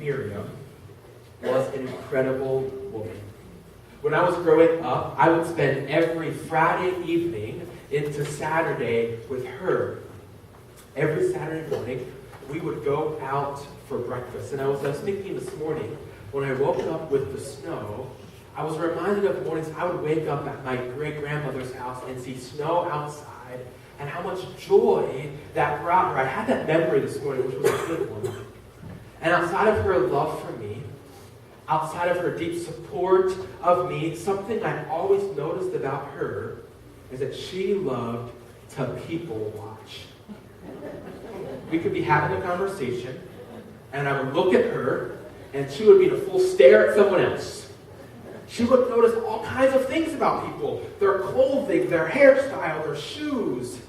Miriam was an incredible woman. When I was growing up, I would spend every Friday evening into Saturday with her. Every Saturday morning, we would go out for breakfast. And I was thinking this morning, when I woke up with the snow, I was reminded of mornings I would wake up at my great-grandmother's house and see snow outside, and how much joy that brought her. I had that memory this morning, which was a good one. And outside of her love for me, outside of her deep support of me, something I always noticed about her is that she loved to people watch. We could be having a conversation, and I would look at her, and she would be in a full stare at someone else. She would notice all kinds of things about people, their clothing, their hairstyle, their shoes.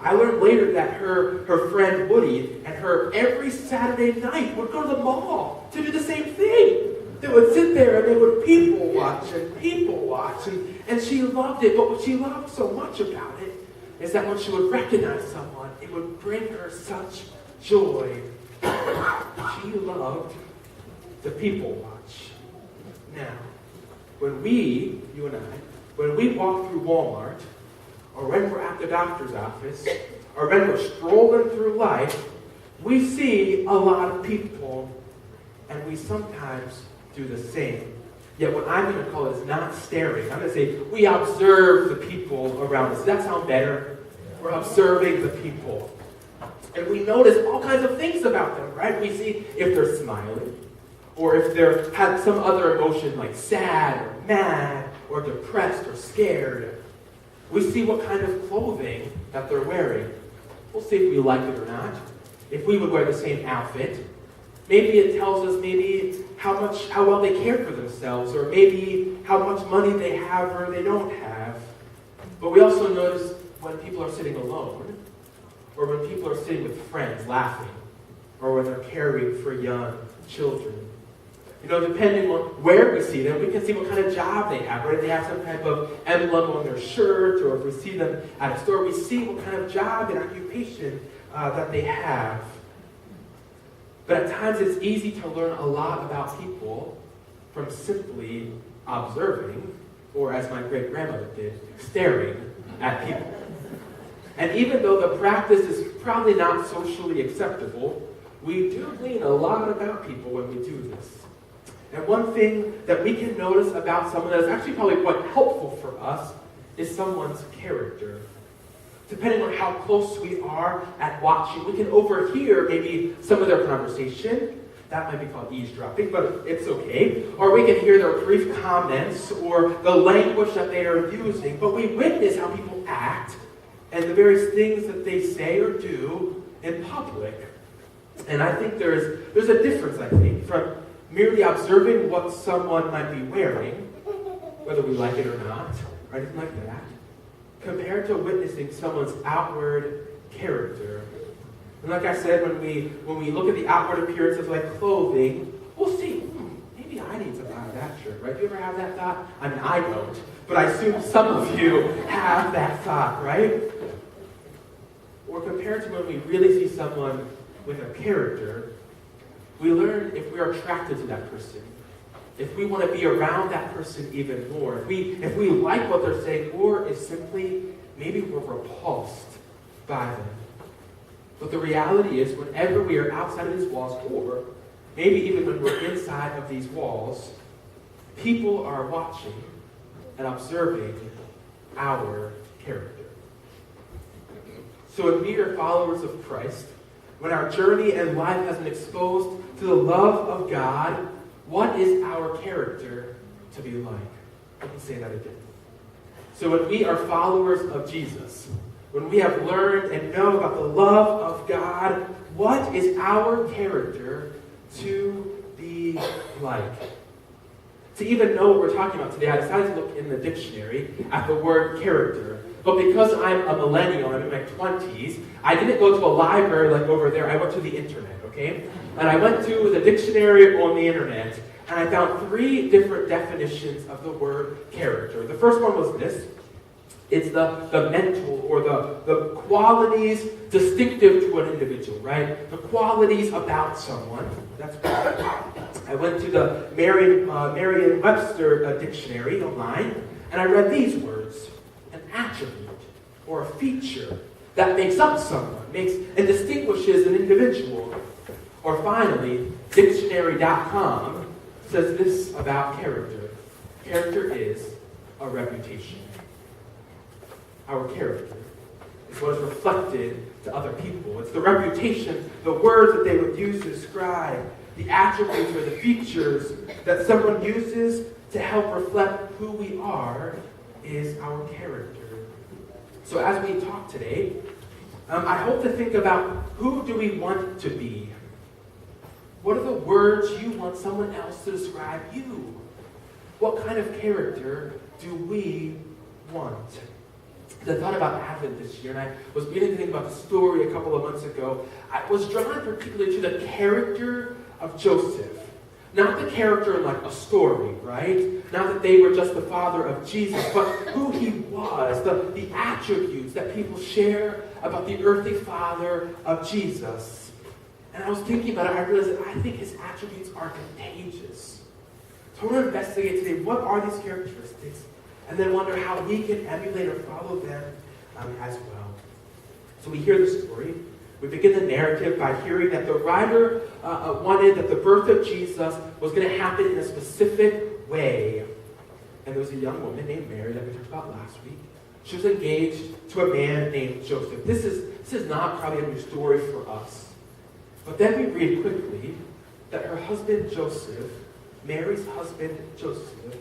I learned later that her friend Woody and her every Saturday night would go to the mall to do the same thing. They would sit there and they would people watch, and she loved it. But what she loved so much about it is that when she would recognize someone, it would bring her such joy. She loved the people watch. Now, when you and I, when we walk through Walmart, or when we're at the doctor's office, or when we're strolling through life, we see a lot of people, and we sometimes do the same. Yet what I'm going to call is not staring. I'm going to say we observe the people around us. Does that sound better? We're observing the people. And we notice all kinds of things about them, right? We see if they're smiling, or if they have some other emotion like sad or mad or depressed or scared. We see what kind of clothing that they're wearing. We'll see if we like it or not. If we would wear the same outfit. Maybe it tells us how well they care for themselves, or maybe how much money they have or they don't have. But we also notice when people are sitting alone, or when people are sitting with friends laughing, or when they're caring for young children. Depending on where we see them, we can see what kind of job they have, right? If they have some type of emblem on their shirt, or if we see them at a store, we see what kind of job and occupation that they have. But at times it's easy to learn a lot about people from simply observing, or as my great-grandmother did, staring at people. And even though the practice is probably not socially acceptable, we do glean a lot about people when we do this. And one thing that we can notice about someone that is actually probably quite helpful for us is someone's character. Depending on how close we are at watching, we can overhear maybe some of their conversation. That might be called eavesdropping, but it's okay. Or we can hear their brief comments or the language that they are using. But we witness how people act and the various things that they say or do in public. And I think there's a difference, I think, from merely observing what someone might be wearing, whether we like it or not, or anything like that, compared to witnessing someone's outward character. And like I said, when we look at the outward appearance of like clothing, we'll see, maybe I need to buy that shirt, right? Do you ever have that thought? I mean, I don't, but I assume some of you have that thought, right? Or compared to when we really see someone with a character, we learn if we are attracted to that person, if we want to be around that person even more, if we like what they're saying, or if simply maybe we're repulsed by them. But the reality is, whenever we are outside of these walls, or maybe even when we're inside of these walls, people are watching and observing our character. So when we are followers of Christ, when our journey in life has been exposed to the love of God, what is our character to be like? Let me say that again. So when we are followers of Jesus, when we have learned and know about the love of God, what is our character to be like? To even know what we're talking about today, I decided to look in the dictionary at the word character. But because I'm a millennial, I'm in my 20s, I didn't go to a library like over there. I went to the internet, okay? And I went to the dictionary on the internet, and I found 3 different definitions of the word character. The first one was this. It's the mental or the qualities distinctive to an individual, right? The qualities about someone. That's what I went to the Merriam-Webster dictionary online, and I read these words: an attribute or a feature that makes up someone, makes and distinguishes an individual. Or finally, dictionary.com says this about character. Character is a reputation. Our character is what is reflected to other people. It's the reputation, the words that they would use to describe the attributes or the features that someone uses to help reflect who we are is our character. So as we talk today, I hope to think about who do we want to be? What are the words you want someone else to describe you? What kind of character do we want? As I thought about Advent this year, and I was beginning to think about the story a couple of months ago, I was drawn particularly to the character of Joseph. Not the character in like a story, right? Not that they were just the father of Jesus, but who he was, the attributes that people share about the earthly father of Jesus. And I was thinking about it, I realized that I think his attributes are contagious. So I want to investigate today, what are these characteristics? And then wonder how we can emulate or follow them as well. So we hear the story. We begin the narrative by hearing that the writer wanted that the birth of Jesus was going to happen in a specific way. And there was a young woman named Mary that we talked about last week. She was engaged to a man named Joseph. This is not probably a new story for us. But then we read quickly that her husband Joseph, Mary's husband Joseph,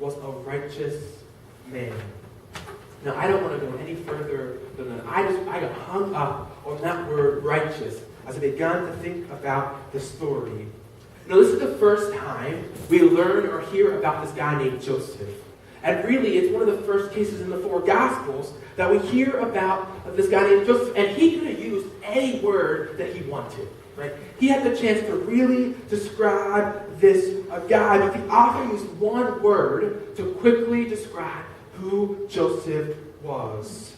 was a righteous man. Now, I don't want to go any further than that. I got hung up on that word righteous as I began to think about the story. Now, this is the first time we learn or hear about this guy named Joseph. And really, it's one of the first cases in the four Gospels that we hear about this guy named Joseph. And he could have used any word that he wanted. Right? He had the chance to really describe this guy, but the author used one word to quickly describe who Joseph was.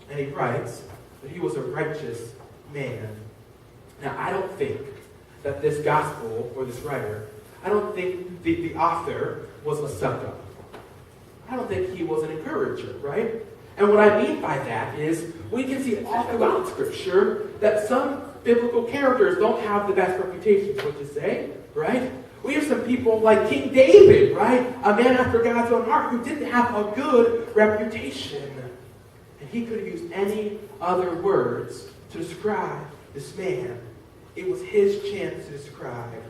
And he writes that he was a righteous man. Now, I don't think that this gospel, or this writer, I don't think the author was a suck-up. I don't think he was an encourager, right? And what I mean by that is, we can see all throughout Scripture that some biblical characters don't have the best reputations, what you say, right? We have some people like King David, right? A man after God's own heart who didn't have a good reputation. And he could have used any other words to describe this man. It was his chance to describe.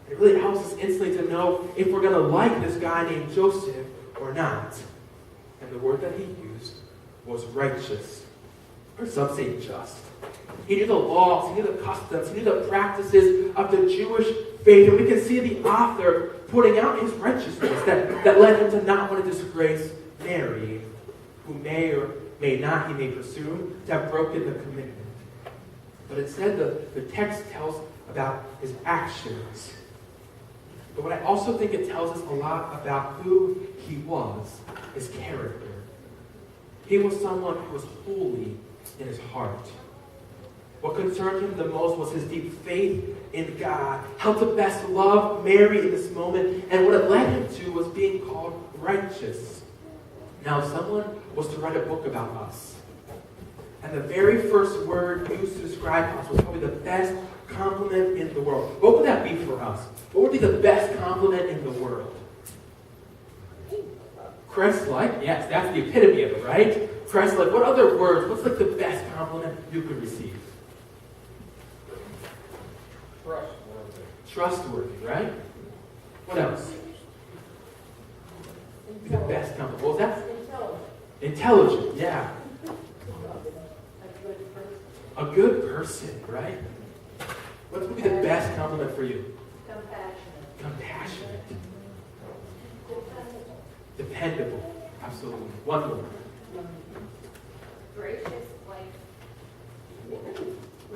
It really helps us instantly to know if we're going to like this guy named Joseph or not. And the word that he used was righteous. Or some say just. He knew the laws, he knew the customs, he knew the practices of the Jewish faith. And we can see the author putting out his righteousness that led him to not want to disgrace Mary, who may or may not, he may presume, to have broken the commitment. But instead, the text tells about his actions. But what I also think it tells us a lot about who he was, his character. He was someone who was holy in his heart. What concerned him the most was his deep faith in God, how to best love Mary in this moment, and what it led him to was being called righteous. Now, someone was to write a book about us. And the very first word used to describe us was probably the best compliment in the world. What would that be for us? What would be the best compliment in the world? Christ-like, yes, that's the epitome of it, right? Christ-like. What other words? What's like the best compliment you could receive? Trustworthy. Trustworthy, right? What else? The best compliment. What was that? Intelligent, yeah. A good person, right? What would be the best compliment for you? Compassionate. Dependable. Absolutely. One more. Gracious wife.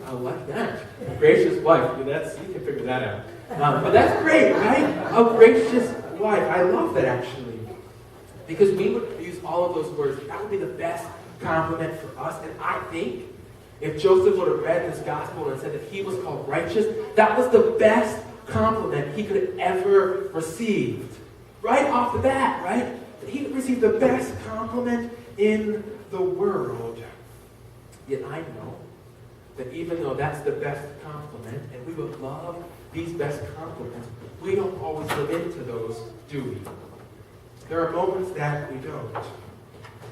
I like that. Gracious wife. You can figure that out. But that's great, right? A gracious wife. I love that, actually. Because we would use all of those words. That would be the best compliment for us. And I think if Joseph would have read this gospel and said that he was called righteous, that was the best compliment he could have ever received. Right off the bat, right? He received the best compliment in the world. Yet I know that even though that's the best compliment, and we would love these best compliments, we don't always live into those, do we? There are moments that we don't.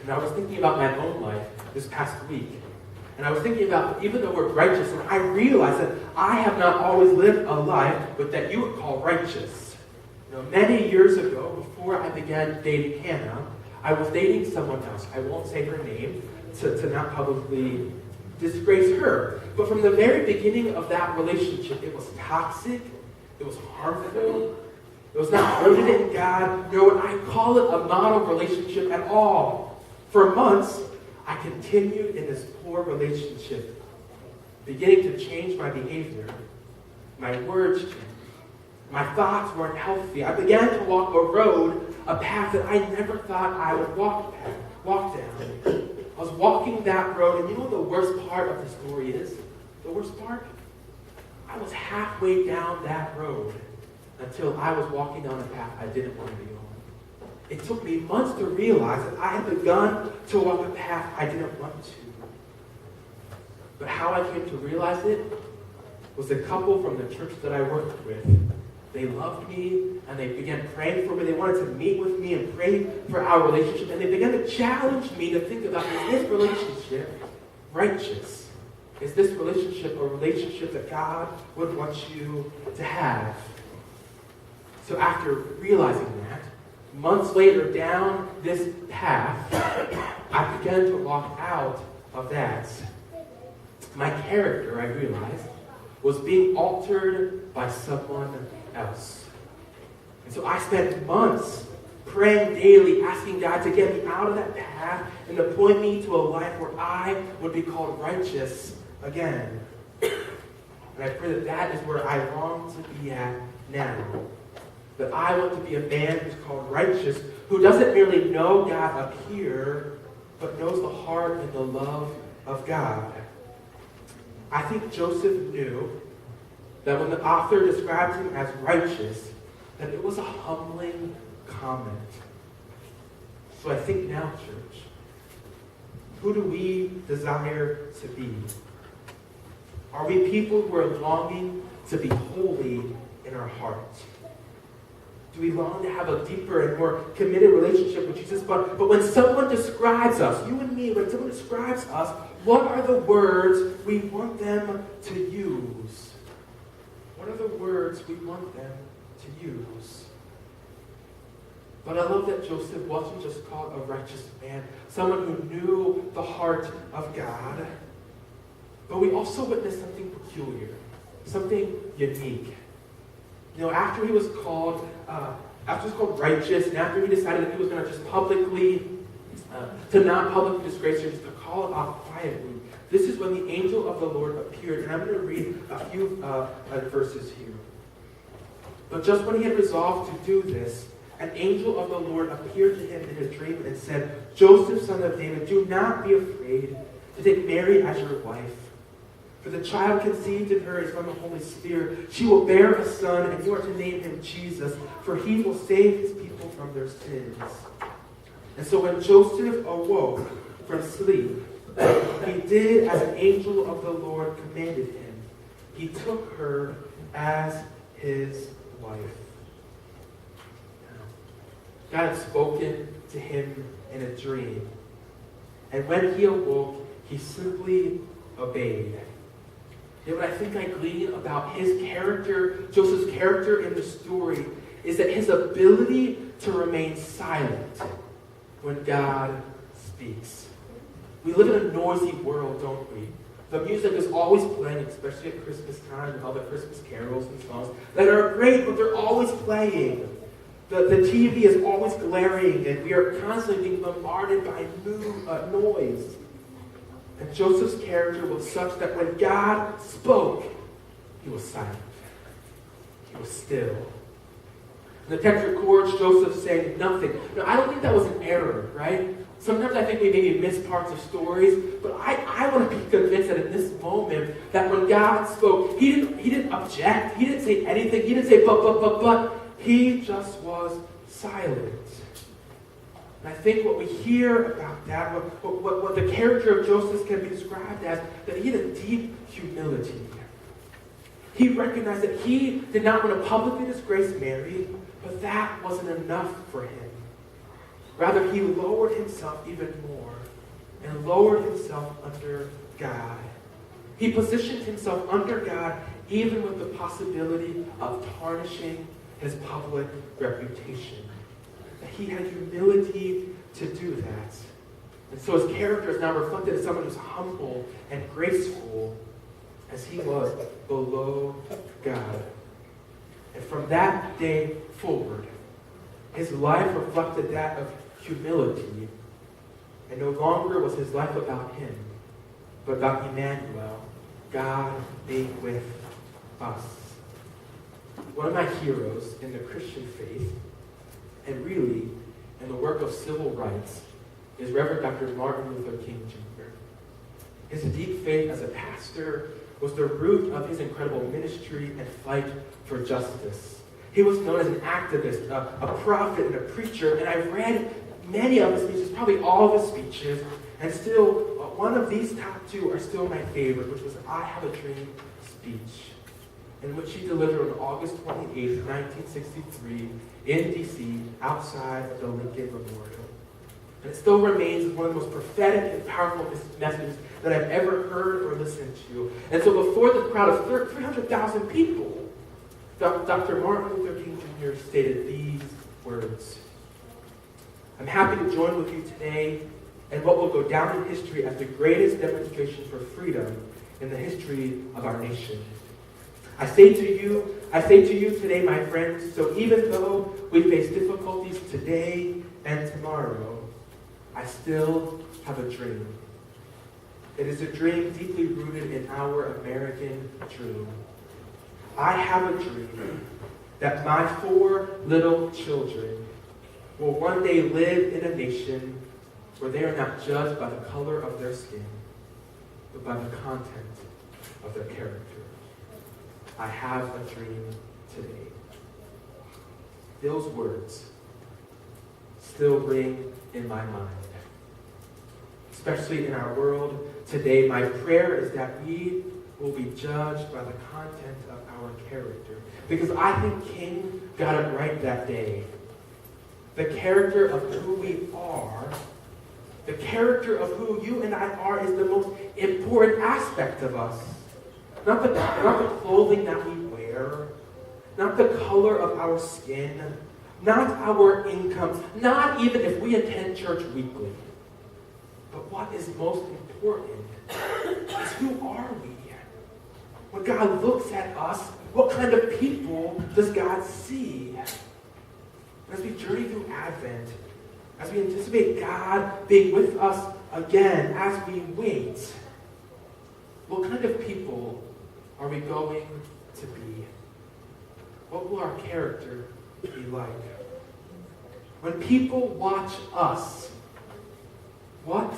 And I was thinking about my own life this past week. And I was thinking about, even though we're righteous, and I realized that I have not always lived a life but that you would call righteous. You know, many years ago, before I began dating Hannah, I was dating someone else. I won't say her name to not publicly disgrace her. But from the very beginning of that relationship, it was toxic, it was harmful, it was not rooted in God, nor would I call it a model relationship at all. For months, I continued in this poor relationship, beginning to change my behavior. My words changed. My thoughts weren't healthy. I began to walk a road, a path that I never thought I would walk down. I was walking that road, and you know what the worst part of the story is? The worst part? I was halfway down that road until I was walking down a path I didn't want to be on. It took me months to realize that I had begun to walk a path I didn't want to. But how I came to realize it was a couple from the church that I worked with. They loved me, and they began praying for me. They wanted to meet with me and pray for our relationship. And they began to challenge me to think about, is this relationship righteous? Is this relationship a relationship that God would want you to have? So after realizing that, months later down this path, I began to walk out of that. My character, I realized, was being altered by someone else. And so I spent months praying daily, asking God to get me out of that path and to point me to a life where I would be called righteous again. And I pray that that is where I long to be at now. That I want to be a man who's called righteous, who doesn't merely know God up here, but knows the heart and the love of God. I think Joseph knew that when the author described him as righteous, that it was a humbling comment. So I think now, church, who do we desire to be? Are we people who are longing to be holy in our hearts? Do we long to have a deeper and more committed relationship with Jesus? But when someone describes us, you and me, when someone describes us, what are the words we want them to use? What are the words we want them to use? But I love that Joseph wasn't just called a righteous man, someone who knew the heart of God. But we also witnessed something peculiar, something unique. You know, after he was called righteous, and after he decided that he was going to just publicly, to not publicly disgrace her, just to call it off quietly, this is when the angel of the Lord appeared. And I'm going to read a few verses here. But just when he had resolved to do this, an angel of the Lord appeared to him in a dream and said, Joseph, son of David, do not be afraid to take Mary as your wife. For the child conceived in her is from the Holy Spirit. She will bear a son, and you are to name him Jesus, for he will save his people from their sins. And so when Joseph awoke from sleep, he did as an angel of the Lord commanded him. He took her as his wife. God had spoken to him in a dream. And when he awoke, he simply obeyed. And what I think I glean about his character, Joseph's character in the story, is that his ability to remain silent when God speaks. We live in a noisy world, don't we? The music is always playing, especially at Christmas time, and all the Christmas carols and songs that are great, but they're always playing. The TV is always glaring, and we are constantly being bombarded by noise. And Joseph's character was such that when God spoke, he was silent. He was still. The text records Joseph saying nothing. Now, I don't think that was an error, right? Sometimes I think we maybe miss parts of stories, but I want to be convinced that in this moment, that when God spoke, he didn't object, he didn't say anything, he didn't say but, he just was silent. And I think what we hear about that, what the character of Joseph can be described as, that he had a deep humility. He recognized that he did not want to publicly disgrace Mary, but that wasn't enough for him. Rather, he lowered himself even more and lowered himself under God. He positioned himself under God even with the possibility of tarnishing his public reputation. He had humility to do that. And so his character is now reflected as someone who's humble and graceful as he was below God. And from that day forward, his life reflected that of humility. And no longer was his life about him, but about Emmanuel, God being with us. One of my heroes in the Christian faith, and really in the work of civil rights, is Reverend Dr. Martin Luther King Jr. His deep faith as a pastor was the root of his incredible ministry and fight for justice. He was known as an activist, a prophet, and a preacher, and I've read many of his speeches, probably all of his speeches, and still, one of these top two are still my favorite, which was I Have a Dream speech, in which he delivered on August 28, 1963, in D.C., outside of the Lincoln Memorial. And it still remains one of the most prophetic and powerful messages that I've ever heard or listened to. And so before the crowd of 300,000 people, Dr. Martin Luther King Jr. stated these words. I'm happy to join with you today in what will go down in history as the greatest demonstration for freedom in the history of our nation. I say to you today, my friends, so even though we face difficulties today and tomorrow, I still have a dream. It is a dream deeply rooted in our American dream. I have a dream that my 4 little children will one day live in a nation where they are not judged by the color of their skin, but by the content of their character. I have a dream today. Those words still ring in my mind. Especially in our world today, my prayer is that we will be judged by the content of our character. Because I think King got it right that day. The character of who we are, the character of who you and I are, is the most important aspect of us. Not the clothing that we wear, not the color of our skin, not our income, not even if we attend church weekly. But what is most important is who are we? When God looks at us, what kind of people does God see? As we journey through Advent, as we anticipate God being with us again, as we wait, what kind of people are we going to be? What will our character be like? When people watch us, what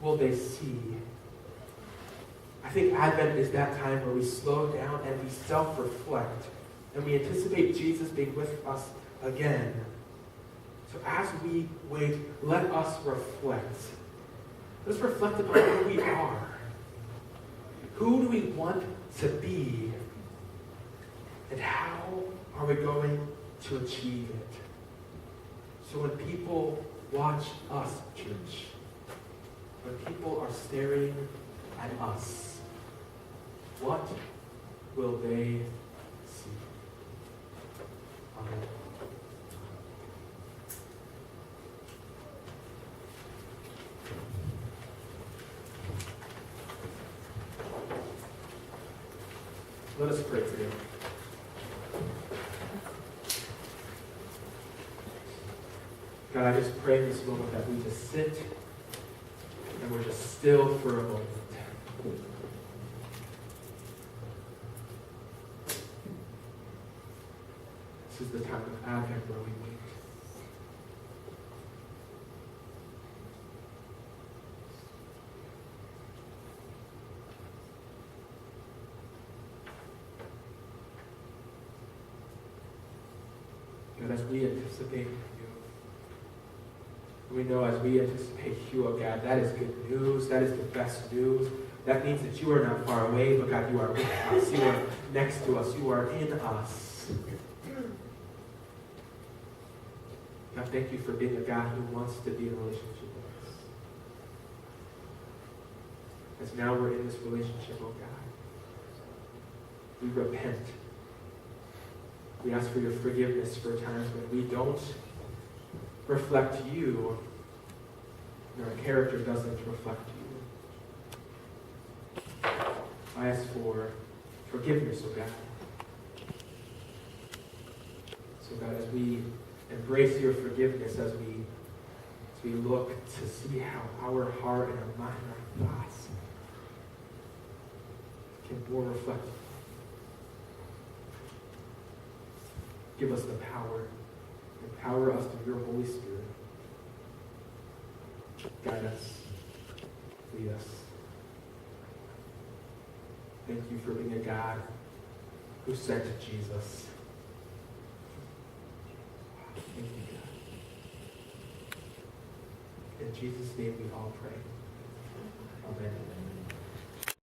will they see? I think Advent is that time where we slow down and we self-reflect and we anticipate Jesus being with us again. So as we wait, let us reflect. Let's reflect upon who we are. Who do we want to be? And how are we going to achieve it? So when people watch us, church, when people are staring at us, what will they see? Amen. Let us pray today. God, I just pray in this moment that we just sit and we're just still for a moment. This is the time of Advent where we wait. God, as we anticipate you, we know as we anticipate you, oh God, that is good news. That is the best news. That means that you are not far away, but God, you are with us. You are next to us. You are in us. God, thank you for being a God who wants to be in a relationship with us. As now we're in this relationship, oh God, we repent. We ask for your forgiveness for times when we don't reflect you, and our character doesn't reflect you. I ask for forgiveness, oh God. So God, as we embrace your forgiveness, as we look to see how our heart and our mind and our thoughts can more reflect you. Give us the power. Empower us through your Holy Spirit. Guide us. Lead us. Thank you for being a God who sent Jesus. Thank you, God. In Jesus' name we all pray. Amen.